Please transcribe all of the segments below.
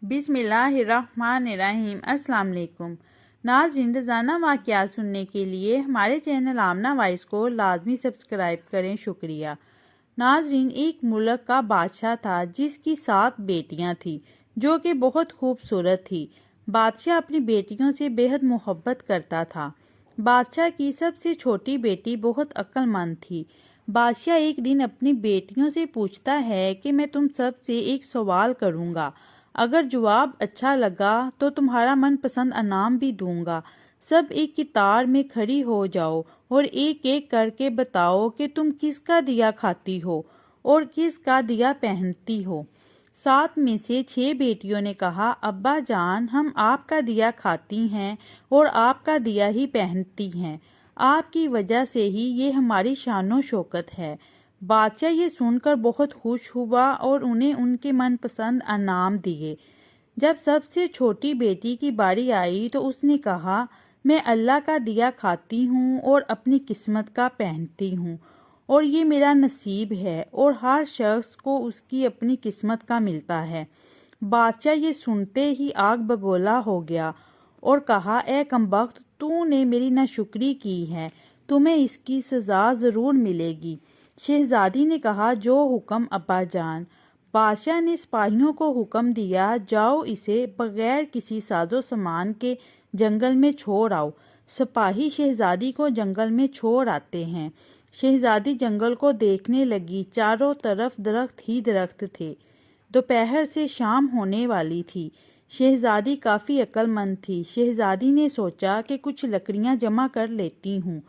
بسم اللہ الرحمن الرحیم۔ السلام علیکم ناظرین، روزانہ واقعات سننے کے لیے ہمارے چینل آمنہ وائس کو لازمی سبسکرائب کریں۔ شکریہ۔ ناظرین، ایک ملک کا بادشاہ تھا جس کی 7 بیٹیاں تھیں جو کہ بہت خوبصورت تھی۔ بادشاہ اپنی بیٹیوں سے بے حد محبت کرتا تھا۔ بادشاہ کی سب سے چھوٹی بیٹی بہت عقل مند تھی۔ بادشاہ ایک دن اپنی بیٹیوں سے پوچھتا ہے کہ میں تم سب سے ایک سوال کروں گا، اگر جواب اچھا لگا تو تمہارا من پسند انعام بھی دوں گا۔ سب ایک قطار میں کھڑی ہو جاؤ اور ایک ایک کر کے بتاؤ کہ تم کس کا دیا کھاتی ہو اور کس کا دیا پہنتی ہو۔ 7 میں سے 6 بیٹیوں نے کہا، ابا جان، ہم آپ کا دیا کھاتی ہیں اور آپ کا دیا ہی پہنتی ہیں، آپ کی وجہ سے ہی یہ ہماری شان و شوکت ہے۔ بادشاہ یہ سن کر بہت خوش ہوا اور انہیں ان کے من پسند انعام دیے۔ جب سب سے چھوٹی بیٹی کی باری آئی تو اس نے کہا، میں اللہ کا دیا کھاتی ہوں اور اپنی قسمت کا پہنتی ہوں، اور یہ میرا نصیب ہے اور ہر شخص کو اس کی اپنی قسمت کا ملتا ہے۔ بادشاہ یہ سنتے ہی آگ بگولا ہو گیا اور کہا، اے کمبخت، تو نے میری ناشکری کی ہے، تمہیں اس کی سزا ضرور ملے گی۔ شہزادی نے کہا، جو حکم ابا جان۔ بادشاہ نے سپاہیوں کو حکم دیا، جاؤ اسے بغیر کسی ساز و سامان کے جنگل میں چھوڑ آؤ۔ سپاہی شہزادی کو جنگل میں چھوڑ آتے ہیں۔ شہزادی جنگل کو دیکھنے لگی، چاروں طرف درخت ہی درخت تھے۔ دوپہر سے شام ہونے والی تھی۔ شہزادی کافی عقل مند تھی۔ شہزادی نے سوچا کہ کچھ لکڑیاں جمع کر لیتی ہوں،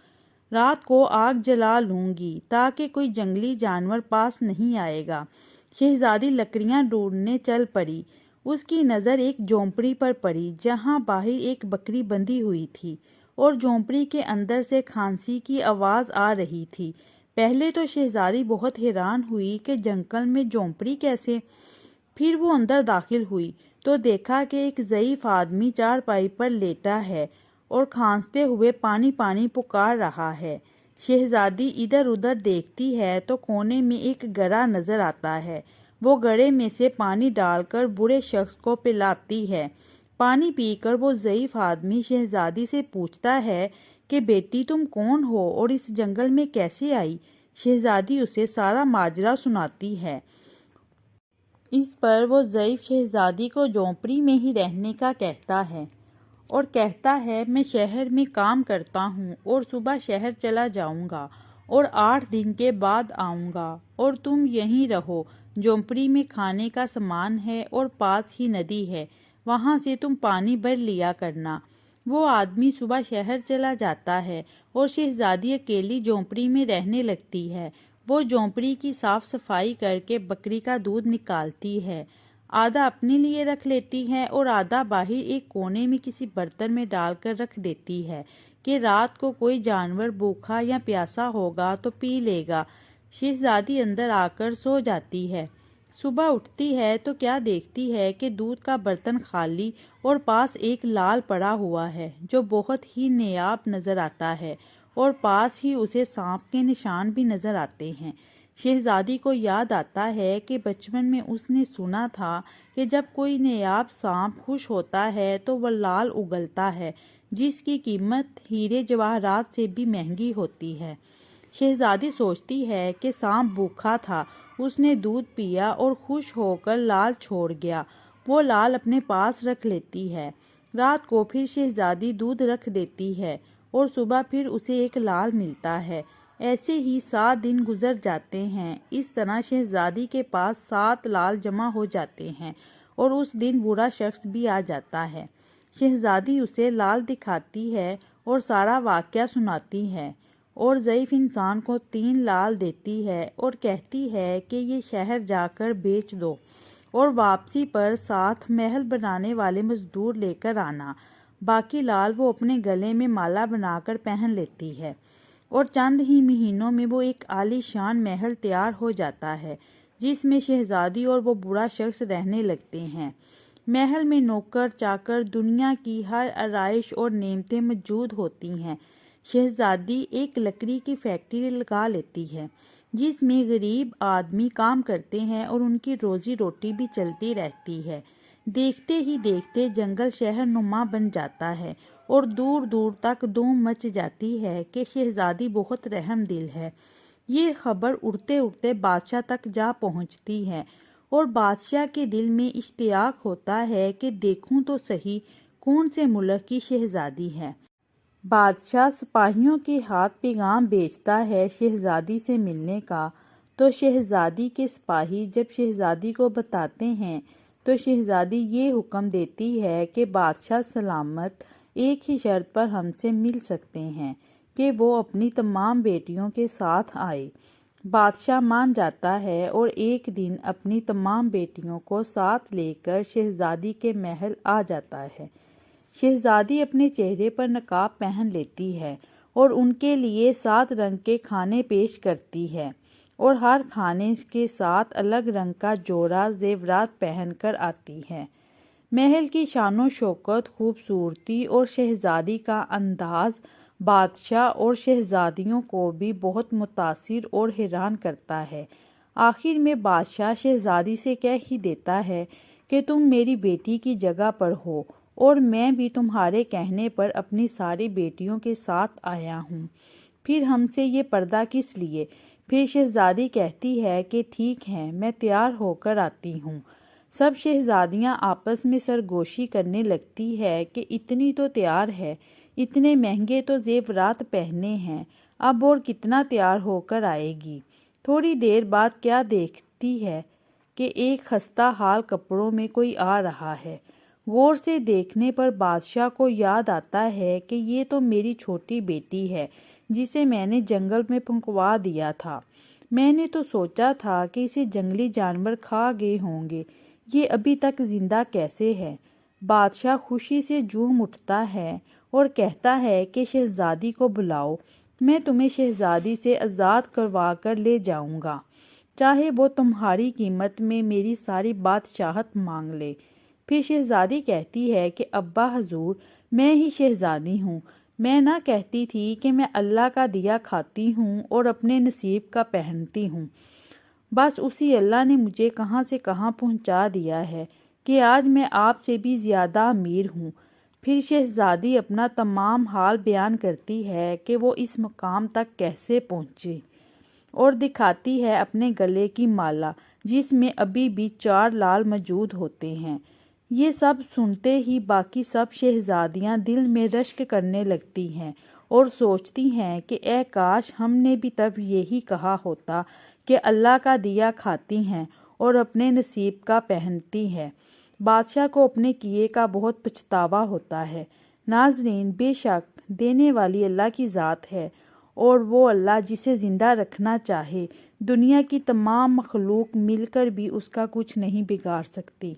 رات کو آگ جلا لوں گی تاکہ کوئی جنگلی جانور پاس نہیں آئے گا۔ شہزادی لکڑیاں ڈھونڈنے چل پڑی۔ اس کی نظر ایک جھونپڑی پر پڑی جہاں باہر ایک بکری بندھی ہوئی تھی اور جھونپڑی کے اندر سے کھانسی کی آواز آ رہی تھی۔ پہلے تو شہزادی بہت حیران ہوئی کہ جنگل میں جھونپڑی کیسے؟ پھر وہ اندر داخل ہوئی تو دیکھا کہ ایک ضعیف آدمی چارپائی پر لیٹا ہے اور کھانستے ہوئے پانی پانی پکار رہا ہے۔ شہزادی ادھر ادھر دیکھتی ہے تو کونے میں ایک گڑھا نظر آتا ہے۔ وہ گڑھے میں سے پانی ڈال کر بوڑھے شخص کو پلاتی ہے۔ پانی پی کر وہ ضعیف آدمی شہزادی سے پوچھتا ہے کہ بیٹی، تم کون ہو اور اس جنگل میں کیسے آئی؟ شہزادی اسے سارا ماجرا سناتی ہے۔ اس پر وہ ضعیف شہزادی کو جھونپڑی میں ہی رہنے کا کہتا ہے اور کہتا ہے، میں شہر میں کام کرتا ہوں اور صبح شہر چلا جاؤں گا اور 8 دن کے بعد آؤں گا، اور تم یہیں رہو۔ جھونپڑی میں کھانے کا سامان ہے اور پاس ہی ندی ہے، وہاں سے تم پانی بھر لیا کرنا۔ وہ آدمی صبح شہر چلا جاتا ہے اور شہزادی اکیلی جھونپڑی میں رہنے لگتی ہے۔ وہ جھونپڑی کی صاف صفائی کر کے بکری کا دودھ نکالتی ہے، آدھا اپنے لیے رکھ لیتی ہے اور آدھا باہر ایک کونے میں کسی برتن میں ڈال کر رکھ دیتی ہے کہ رات کو کوئی جانور بھوکا یا پیاسا ہوگا تو پی لے گا۔ شہزادی اندر آ کر سو جاتی ہے۔ صبح اٹھتی ہے تو کیا دیکھتی ہے کہ دودھ کا برتن خالی اور پاس ایک لال پڑا ہوا ہے جو بہت ہی نایاب نظر آتا ہے، اور پاس ہی اسے سانپ کے نشان بھی نظر آتے ہیں۔ شہزادی کو یاد آتا ہے کہ بچپن میں اس نے سنا تھا کہ جب کوئی نایاب سانپ خوش ہوتا ہے تو وہ لال اگلتا ہے، جس کی قیمت ہیرے جواہرات سے بھی مہنگی ہوتی ہے۔ شہزادی سوچتی ہے کہ سانپ بھوکا تھا، اس نے دودھ پیا اور خوش ہو کر لال چھوڑ گیا۔ وہ لال اپنے پاس رکھ لیتی ہے۔ رات کو پھر شہزادی دودھ رکھ دیتی ہے اور صبح پھر اسے ایک لال ملتا ہے۔ ایسے ہی 7 دن گزر جاتے ہیں۔ اس طرح شہزادی کے پاس 7 لال جمع ہو جاتے ہیں اور اس دن بوڑھا شخص بھی آ جاتا ہے۔ شہزادی اسے لال دکھاتی ہے اور سارا واقعہ سناتی ہے اور ضعیف انسان کو 3 لال دیتی ہے اور کہتی ہے کہ یہ شہر جا کر بیچ دو اور واپسی پر 7 محل بنانے والے مزدور لے کر آنا۔ باقی لال وہ اپنے گلے میں مالا بنا کر پہن لیتی ہے اور چند ہی مہینوں میں وہ ایک عالی شان محل تیار ہو جاتا ہے جس میں شہزادی اور وہ بوڑھا شخص رہنے لگتے ہیں۔ محل میں نوکر چاکر، دنیا کی ہر آرائش اور نعمتیں موجود ہوتی ہیں۔ شہزادی ایک لکڑی کی فیکٹری لگا لیتی ہے جس میں غریب آدمی کام کرتے ہیں اور ان کی روزی روٹی بھی چلتی رہتی ہے۔ دیکھتے ہی دیکھتے جنگل شہر نما بن جاتا ہے اور دور دور تک دھوم مچ جاتی ہے کہ شہزادی بہت رحم دل ہے۔ یہ خبر اڑتے اڑتے بادشاہ تک جا پہنچتی ہے اور بادشاہ کے دل میں اشتیاق ہوتا ہے کہ دیکھوں تو صحیح کون سے ملک کی شہزادی ہے۔ بادشاہ سپاہیوں کے ہاتھ پیغام بھیجتا ہے شہزادی سے ملنے کا، تو شہزادی کے سپاہی جب شہزادی کو بتاتے ہیں تو شہزادی یہ حکم دیتی ہے کہ بادشاہ سلامت ایک ہی شرط پر ہم سے مل سکتے ہیں کہ وہ اپنی تمام بیٹیوں کے ساتھ آئے۔ بادشاہ مان جاتا ہے اور ایک دن اپنی تمام بیٹیوں کو ساتھ لے کر شہزادی کے محل آ جاتا ہے۔ شہزادی اپنے چہرے پر نقاب پہن لیتی ہے اور ان کے لیے 7 رنگ کے کھانے پیش کرتی ہے اور ہر کھانے کے ساتھ الگ رنگ کا جوڑا زیورات پہن کر آتی ہے۔ محل کی شان و شوکت، خوبصورتی اور شہزادی کا انداز بادشاہ اور شہزادیوں کو بھی بہت متاثر اور حیران کرتا ہے۔ آخر میں بادشاہ شہزادی سے کہہ ہی دیتا ہے کہ تم میری بیٹی کی جگہ پر ہو اور میں بھی تمہارے کہنے پر اپنی ساری بیٹیوں کے ساتھ آیا ہوں، پھر ہم سے یہ پردہ کس لیے؟ پھر شہزادی کہتی ہے کہ ٹھیک ہے، میں تیار ہو کر آتی ہوں۔ سب شہزادیاں آپس میں سرگوشی کرنے لگتی ہے کہ اتنی تو تیار ہے، اتنے مہنگے تو زیورات پہنے ہیں، اب اور کتنا تیار ہو کر آئے گی۔ تھوڑی دیر بعد کیا دیکھتی ہے کہ ایک خستہ حال کپڑوں میں کوئی آ رہا ہے۔ غور سے دیکھنے پر بادشاہ کو یاد آتا ہے کہ یہ تو میری چھوٹی بیٹی ہے جسے میں نے جنگل میں پھنکوا دیا تھا۔ میں نے تو سوچا تھا کہ اسے جنگلی جانور کھا گئے ہوں گے، یہ ابھی تک زندہ کیسے ہے؟ بادشاہ خوشی سے جھوم اٹھتا ہے اور کہتا ہے کہ شہزادی کو بلاؤ، میں تمہیں شہزادی سے آزاد کروا کر لے جاؤں گا، چاہے وہ تمہاری قیمت میں میری ساری بادشاہت مانگ لے۔ پھر شہزادی کہتی ہے کہ ابا حضور، میں ہی شہزادی ہوں، میں نہ کہتی تھی کہ میں اللہ کا دیا کھاتی ہوں اور اپنے نصیب کا پہنتی ہوں، بس اسی اللہ نے مجھے کہاں سے کہاں پہنچا دیا ہے کہ آج میں آپ سے بھی زیادہ امیر ہوں۔ پھر شہزادی اپنا تمام حال بیان کرتی ہے کہ وہ اس مقام تک کیسے پہنچی اور دکھاتی ہے اپنے گلے کی مالا جس میں ابھی بھی 4 لال موجود ہوتے ہیں۔ یہ سب سنتے ہی باقی سب شہزادیاں دل میں رشک کرنے لگتی ہیں اور سوچتی ہیں کہ اے کاش ہم نے بھی تب یہی کہا ہوتا کہ اللہ کا دیا کھاتی ہیں اور اپنے نصیب کا پہنتی ہے۔ بادشاہ کو اپنے کیے کا بہت پچھتاوا ہوتا ہے۔ ناظرین، بے شک دینے والی اللہ کی ذات ہے اور وہ اللہ جسے زندہ رکھنا چاہے، دنیا کی تمام مخلوق مل کر بھی اس کا کچھ نہیں بگاڑ سکتی۔